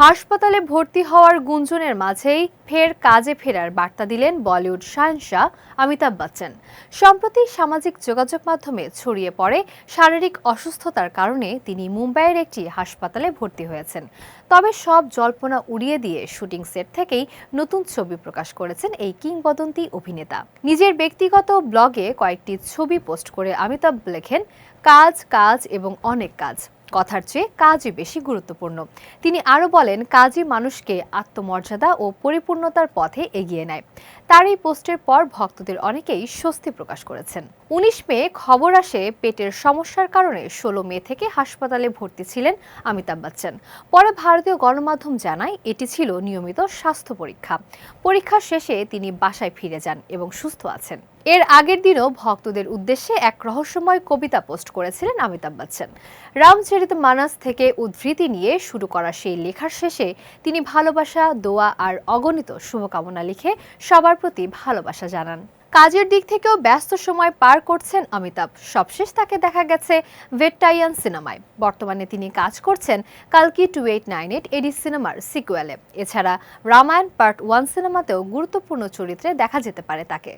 হাসপাতালে ভর্তি হওয়ার গুঞ্জনের মাঝেই ফের কাজে ফেরার বার্তা দিলেন বলিউড শাহেনশাহ অমিতাভ বচ্চন। সম্প্রতি সামাজিক যোগাযোগ মাধ্যমে ছড়িয়ে পড়ে শারীরিক অসুস্থতার কারণে তিনি মুম্বাইয়ের একটি হাসপাতালে ভর্তি হয়েছেন। তবে সব জল্পনা উড়িয়ে দিয়ে শুটিং সেট থেকেই নতুন ছবি প্রকাশ করেছেন এই কিংবদন্তি অভিনেতা। নিজের ব্যক্তিগত ব্লগে কয়েকটি ছবি পোস্ট করে অমিতাভ লেখেন, কাজ কাজ এবং অনেক কাজ, কথার চেয়ে কাজই বেশি গুরুত্বপূর্ণ। তিনি আরও বলেন, কাজই মানুষকে আত্মমর্যাদা ও পরিপূর্ণতার পথে এগিয়ে নেয়। তার এই পোস্টের পর ভক্তদের অনেকেই স্বস্তি প্রকাশ করেছেন। ১৯ মে খবর আসে পেটের সমস্যার কারণে ১৬ মে থেকে হাসপাতালে ভর্তি ছিলেন অমিতাভ বচ্চন। পরে ভারতীয় গণমাধ্যম জানায় এটি ছিল নিয়মিত স্বাস্থ্য পরীক্ষা। পরীক্ষা শেষে তিনি বাসায় ফিরে যান এবং সুস্থ আছেন। এর আগের দিনও ভক্তদের উদ্দেশ্যে এক রহস্যময় কবিতা পোস্ট করেছিলেন অমিতাভ বচ্চন। রামচরিত মানস থেকে উদ্ধৃতি নিয়ে শুরু করা সেই লেখার শেষে তিনি ভালোবাসা, দোয়া আর অগণিত শুভকামনা লিখে সবার প্রতি ভালোবাসা জানান। কাজের দিক থেকেও ব্যস্ত সময় পার করছেন অমিতাভ। সবশেষ তাকে দেখা গেছে ভেট্টাইয়ান সিনেমায়। বর্তমানে তিনি কাজ করছেন কালকি 2898 এডি সিনেমার সিকুয়েলে। এছাড়া রামায়ণ পার্ট 1 সিনেমাতেও গুরুত্বপূর্ণ চরিত্রে দেখা যেতে পারে তাকে।